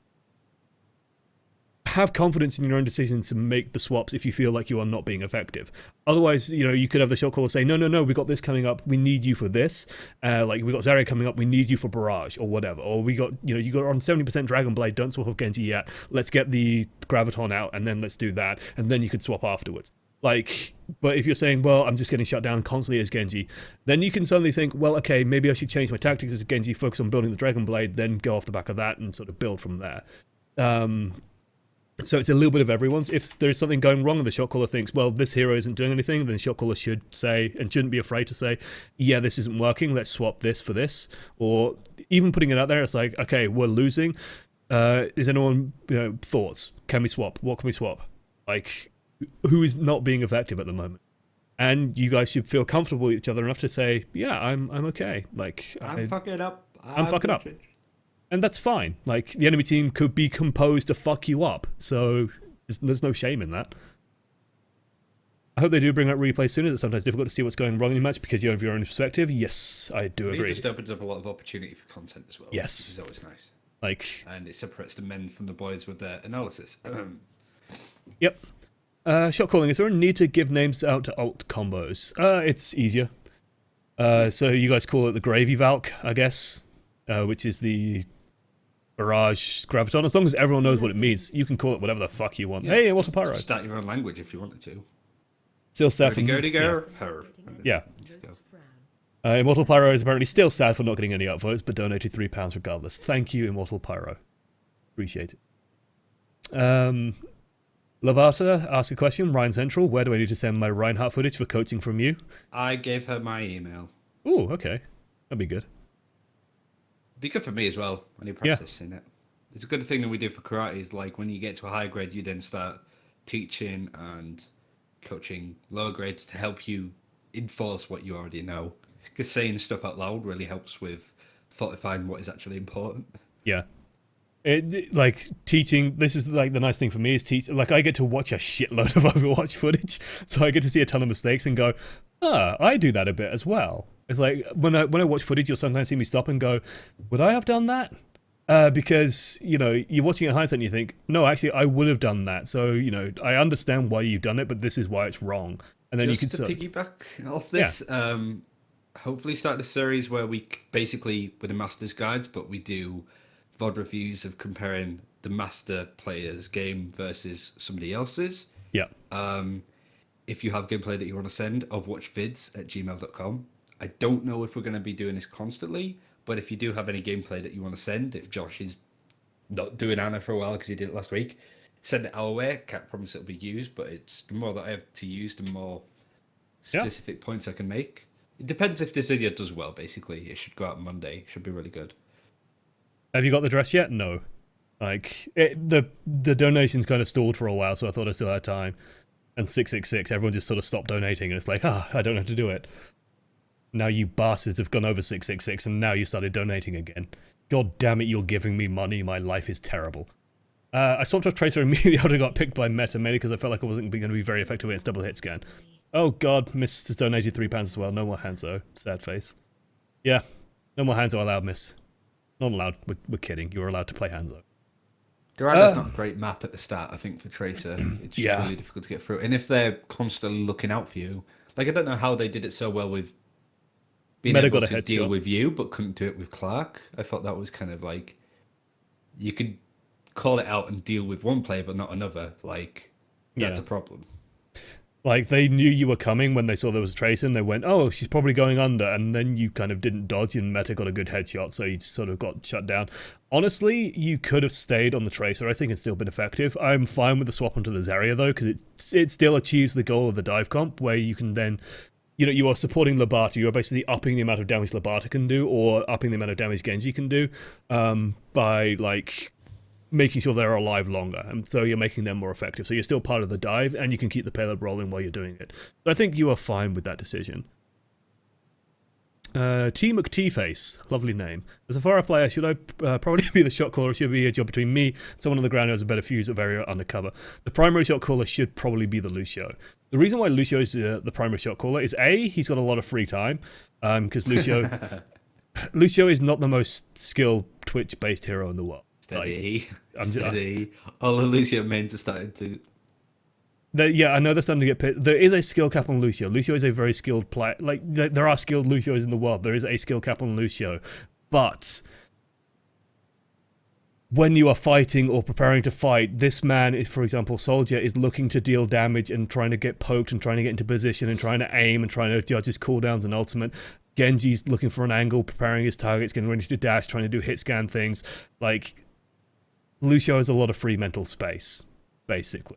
have confidence in your own decisions to make the swaps if you feel like you are not being effective. Otherwise, you could have the shot caller say, no, we got this coming up, we need you for this. We got Zarya coming up, we need you for Barrage, or whatever. Or we got, you got on 70% Dragon Blade, don't swap off Genji yet. Let's get the Graviton out, and then let's do that. And then you could swap afterwards. But if you're saying, well, I'm just getting shut down constantly as Genji, then you can suddenly think, well, okay, maybe I should change my tactics as Genji, focus on building the Dragon Blade, then go off the back of that and sort of build from there. So it's a little bit of everyone's. If there's something going wrong and the shot caller thinks, well, this hero isn't doing anything, then the shot caller should say, and shouldn't be afraid to say, yeah, this isn't working, let's swap this for this. Or even putting it out there, it's like, okay, we're losing. Is anyone, thoughts? Can we swap? What can we swap? Who is not being effective at the moment? And you guys should feel comfortable with each other enough to say, yeah, I'm okay. I'm fucking up. I'm fucking up. And that's fine. The enemy team could be composed to fuck you up. So there's no shame in that. I hope they do bring out replay sooner. It's sometimes difficult to see what's going wrong in your match because you have your own perspective. Yes, I do agree. It just opens up a lot of opportunity for content as well. Yes. Which is always nice. And it separates the men from the boys with their analysis. Yep. Shot calling. Is there a need to give names out to alt combos? It's easier. So you guys call it the Gravy Valk, I guess, which is the Barrage Graviton. As long as everyone knows what it means, you can call it whatever the fuck you want. Yeah. Hey, what's a pyro? Start your own language if you wanted to. Still sad for her. Yeah. Immortal Pyro is apparently still sad for not getting any upvotes, but donated £3 regardless. Thank you, Immortal Pyro. Appreciate it. Labata asks a question. RyanCentral, where do I need to send my Reinhardt footage for coaching from you? I gave her my email. Oh, okay. That'd be good. Be good for me as well when you practice in it. It's a good thing that we do for karate is like when you get to a high grade, you then start teaching and coaching lower grades to help you enforce what you already know. Because saying stuff out loud really helps with fortifying what is actually important. Yeah. Like teaching, this is like the nice thing for me is like I get to watch a shitload of Overwatch footage, so I get to see a ton of mistakes and go, I do that a bit as well. It's like when I watch footage, you'll sometimes see me stop and go, would I have done that? Because you're watching it in hindsight and you think, no, actually I would have done that. So I understand why you've done it, but this is why it's wrong. And then Just you can piggyback off this. Hopefully start a series where we basically with the masters guides, but we do VoD reviews of comparing the master player's game versus somebody else's. Yeah. If you have gameplay that you want to send, overwatchvids@gmail.com. I don't know if we're going to be doing this constantly, but if you do have any gameplay that you want to send, if Josh is not doing Anna for a while because he did it last week, send it our way. Can't promise it'll be used, but it's the more that I have to use, the more specific points I can make. It depends if this video does well, basically. It should go out on Monday. It should be really good. Have you got the dress yet? No. Like, the donations kind of stalled for a while, so I thought I still had time. And 666, everyone just sort of stopped donating, and it's like, I don't have to do it. Now you bastards have gone over 666, and now you started donating again. God damn it, you're giving me money. My life is terrible. I swapped off Tracer immediately after I got picked by Meta, mainly because I felt like I wasn't going to be very effective against double hit scan. Oh god, Miss has donated £3 as well. No more Hanzo. Sad face. Yeah, no more Hanzo allowed, Miss. Not allowed. We're kidding. You were allowed to play Hanzo. Durada's not a great map at the start, I think, for Tracer. It's just really difficult to get through. And if they're constantly looking out for you, like I don't know how they did it so well with being Meta able got a to deal headshot with you, but couldn't do it with Clark. I thought that was kind of like you could call it out and deal with one player, but not another. Like that's a problem. Like, they knew you were coming when they saw there was a Tracer, and they went, oh, she's probably going under, and then you kind of didn't dodge, and Meta got a good headshot, so you just sort of got shut down. Honestly, you could have stayed on the Tracer, I think, and still been effective. I'm fine with the swap onto the Zarya, though, because it still achieves the goal of the dive comp, where you can then, you are supporting Labata, you are basically upping the amount of damage Labata can do, or upping the amount of damage Genji can do, by, like, making sure they're alive longer, and so you're making them more effective. So you're still part of the dive, and you can keep the payload rolling while you're doing it. So I think you are fine with that decision. T McTface, lovely name. As a Pharah player, should I probably be the shot caller, or should it be a job between me, someone on the ground who has a better fuse of area undercover? The primary shot caller should probably be the Lucio. The reason why Lucio is the primary shot caller is A, he's got a lot of free time, because Lucio is not the most skilled Twitch-based hero in the world. Steady. Steady. All the Lucio mains are starting to... Yeah, I know they're starting to get pissed. There is a skill cap on Lucio. Lucio is a very skilled player. Like, there are skilled Lucios in the world. There is a skill cap on Lucio. But when you are fighting or preparing to fight, this man, is, for example, Soldier, is looking to deal damage and trying to get poked and trying to get into position and trying to aim and trying to judge his cooldowns and ultimate. Genji's looking for an angle, preparing his targets, getting ready to dash, trying to do hit scan things. Like, Lucio has a lot of free mental space, basically,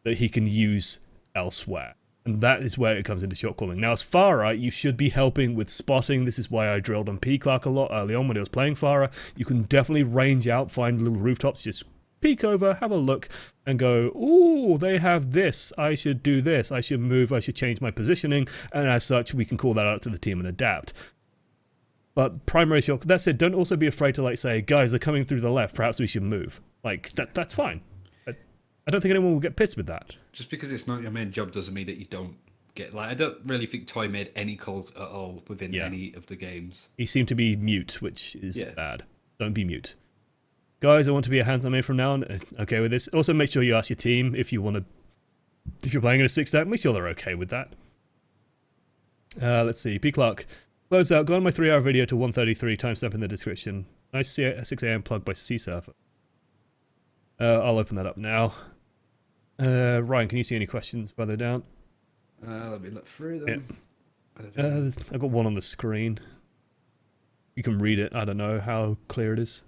that he can use elsewhere. And that is where it comes into shot calling. Now, as Pharah, you should be helping with spotting. This is why I drilled on P. Clark a lot early on when I was playing Pharah. You can definitely range out, find little rooftops, just peek over, have a look, and go, ooh, they have this. I should do this. I should move. I should change my positioning. And as such, we can call that out to the team and adapt. But primary shot, that said, don't also be afraid to, like, say, guys, they're coming through the left, perhaps we should move. Like, that's fine. I don't think anyone will get pissed with that. Just because it's not your main job doesn't mean that you don't get... Like, I don't really think Toy made any calls at all within any of the games. He seemed to be mute, which is bad. Don't be mute. Guys, I want to be a hands-on main from now on. Okay with this. Also, make sure you ask your team if you want to... If you're playing in a 6-stack, make sure they're okay with that. Let's see. P. Clark. Close out. Go on my 3-hour video to 1:33. Timestamp in the description. Nice 6 a.m. plug by Sea Surfer. I'll open that up now. Ryan, can you see any questions further down? Let me look through them. Yeah. I've got one on the screen. You can read it. I don't know how clear it is.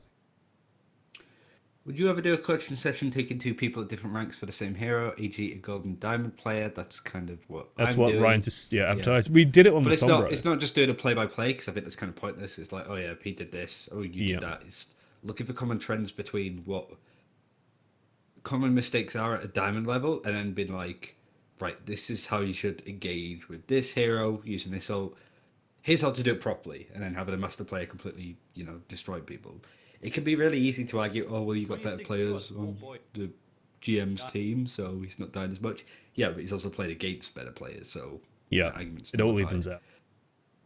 Would you ever do a coaching session taking 2 people at different ranks for the same hero, e.g. a gold and diamond player? That's kind of what That's I'm what doing. Ryan just advertised. We did it on but the it's Sombra. not. It's not just doing a play-by-play because I think that's kind of pointless. It's like, oh yeah, Pete did this. Oh, you did that. looking for common trends between what common mistakes are at a diamond level, and then being like, right, this is how you should engage with this hero using this ult. Here's how to do it properly, and then having a master player completely, destroy people. It can be really easy to argue, oh, well, you got better players on the GM's team, so he's not dying as much. Yeah, but he's also played against better players, so Yeah, it all evens out.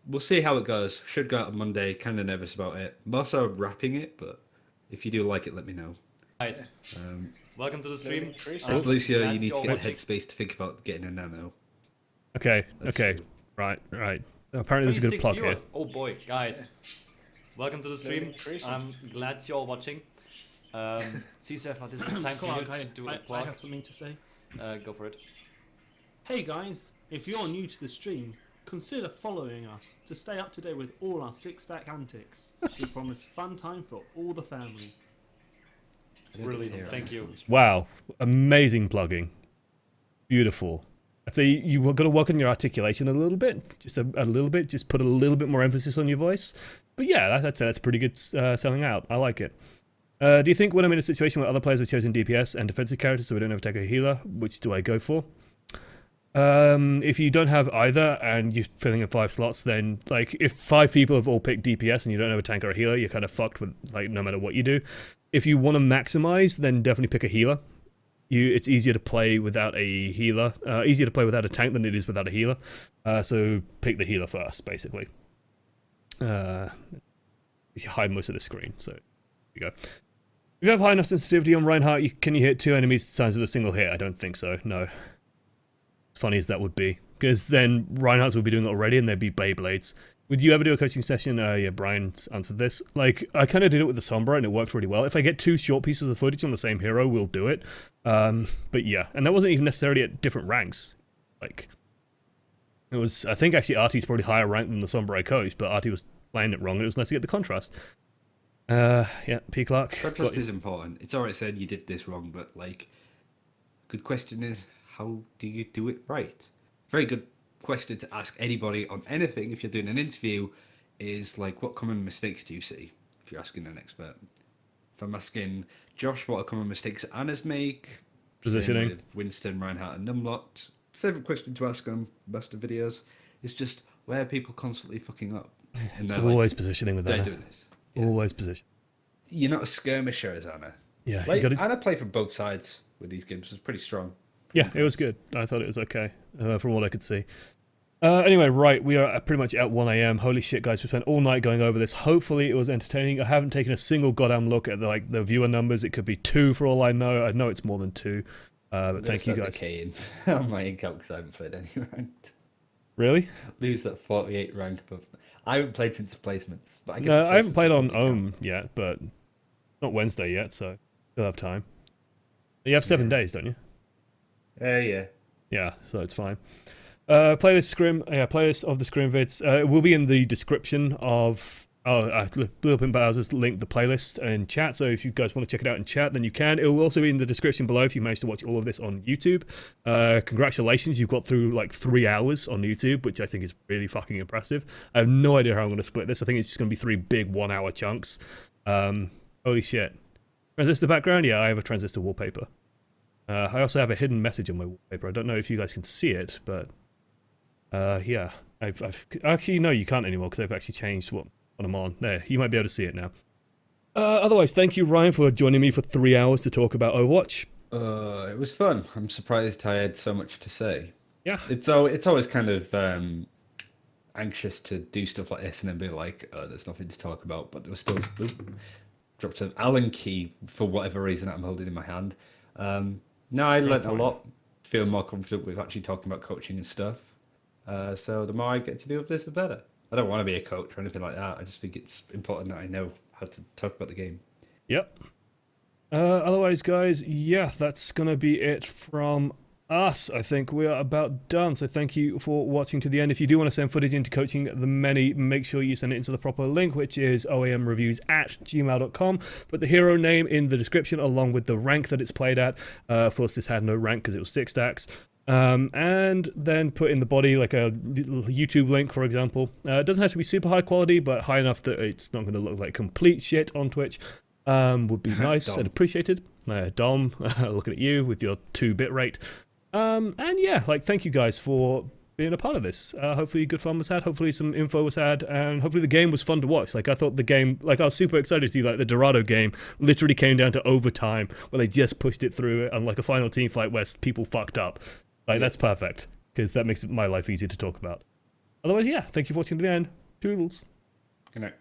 We'll see how it goes. Should go out on Monday. Kind of nervous about it. I'm also wrapping it, but if you do like it, let me know. Nice. Welcome to the stream. As Lucio, you need to get the headspace to think about getting a nano. Okay, right. Apparently there's a good plug here. Oh boy, guys. Welcome to the stream. I'm glad you're watching. Seasurfer, this is the time for you to do a plug. I have something to say. Go for it. Hey guys, if you're new to the stream, consider following us to stay up to date with all our 6-stack antics. We promise fun time for all the family. Brilliant, thank you. Wow, amazing plugging. Beautiful. I'd say you've got to work on your articulation a little bit, just a little bit, just put a little bit more emphasis on your voice. But yeah, that's pretty good selling out. I like it. Do you think when I'm in a situation where other players have chosen DPS and defensive characters so we don't ever take a healer, which do I go for? If you don't have either and you're filling in 5 slots, then like if 5 people have all picked DPS and you don't have a tank or a healer, you're kind of fucked with like no matter what you do. If you want to maximize, then definitely pick a healer. It's easier to play without a healer, easier to play without a tank than it is without a healer. So pick the healer first, basically. You hide most of the screen, so there you go. If you have high enough sensitivity on Reinhardt, can you hit 2 enemies times with a single hit? I don't think so, no. As funny as that would be. Because then Reinhardt's would be doing it already and there'd be Beyblades. Would you ever do a coaching session? Yeah, Brian's answered this. Like, I kind of did it with the Sombra and it worked really well. If I get 2 short pieces of footage on the same hero, we'll do it. But yeah, and that wasn't even necessarily at different ranks. Like, it was, I think actually Artie's probably higher rank than the Sombra I coached, but Artie was playing it wrong and it was nice to get the contrast. Yeah, P. Clark. Contrast is important. It's alright saying you did this wrong, but like, good question is, how do you do it right? Very good question to ask anybody on anything if you're doing an interview is like, what common mistakes do you see if you're asking an expert? If I'm asking Josh what are common mistakes Annas make, positioning with Winston, Reinhardt and Numlot, favorite question to ask on master videos is just where are people constantly fucking up? And they're always like, positioning with they're Anna. doing this. Yeah. Always position. You're not a skirmisher as Anna. Yeah, like, gotta... Anna played from both sides with these games. It was pretty strong. Yeah, it was good. I thought it was okay from what I could see. Anyway, right, we are pretty much at 1 AM. Holy shit, guys, we spent all night going over this. Hopefully it was entertaining. I haven't taken a single goddamn look at the viewer numbers. It could be 2 for all I know. I know it's more than 2. But thank you guys. On my account because I haven't played any ranked. Really? Lose that 48 rank above. I haven't played since placements. But I guess no, I haven't played on OAM yet, but not Wednesday yet, so still have time. You have 7 days, don't you? Yeah. Yeah, so it's fine. Playlist of the Scrim vids. It will be in the description of. Blue Up in Bowser's linked the playlist in chat, so if you guys want to check it out in chat, then you can. It will also be in the description below if you managed to watch all of this on YouTube. Congratulations, you've got through like 3 hours on YouTube, which I think is really fucking impressive. I have no idea how I'm going to split this. I think it's just going to be 3 big 1-hour chunks. Holy shit. Transistor background? Yeah, I have a transistor wallpaper. I also have a hidden message on my wallpaper. I don't know if you guys can see it, but yeah. I've actually, no, you can't anymore because I've actually changed what I'm on. There, you might be able to see it now. Otherwise, thank you, Ryan, for joining me for 3 hours to talk about Overwatch. It was fun. I'm surprised I had so much to say. Yeah. It's always kind of anxious to do stuff like this and then be like, oh, there's nothing to talk about, but there was still dropped an Allen key for whatever reason that I'm holding in my hand. No, I learned a lot. Feel more confident with actually talking about coaching and stuff. So the more I get to do with this, the better. I don't want to be a coach or anything like that. I just think it's important that I know how to talk about the game. Yep. Otherwise, guys, yeah, that's going to be it from us. I think we are about done. So thank you for watching to the end. If you do want to send footage into Coaching the Many, make sure you send it into the proper link, which is oamreviews@gmail.com. Put the hero name in the description along with the rank that it's played at. Of course, this had no rank because it was 6 stacks. And then put in the body like a YouTube link, for example. It doesn't have to be super high quality, but high enough that it's not going to look like complete shit on Twitch. would be nice Dom. and appreciated. Dom, looking at you with your 2 bit rate. And yeah, like, thank you guys for being a part of this. Hopefully good fun was had, hopefully some info was had, and hopefully the game was fun to watch. Like, I thought the game, like, I was super excited to see, like, the Dorado game literally came down to overtime where they just pushed it through on, like, a final team fight where people fucked up. Like, that's perfect, because that makes my life easy to talk about. Otherwise, yeah, thank you for watching to the end. Toodles. Good night.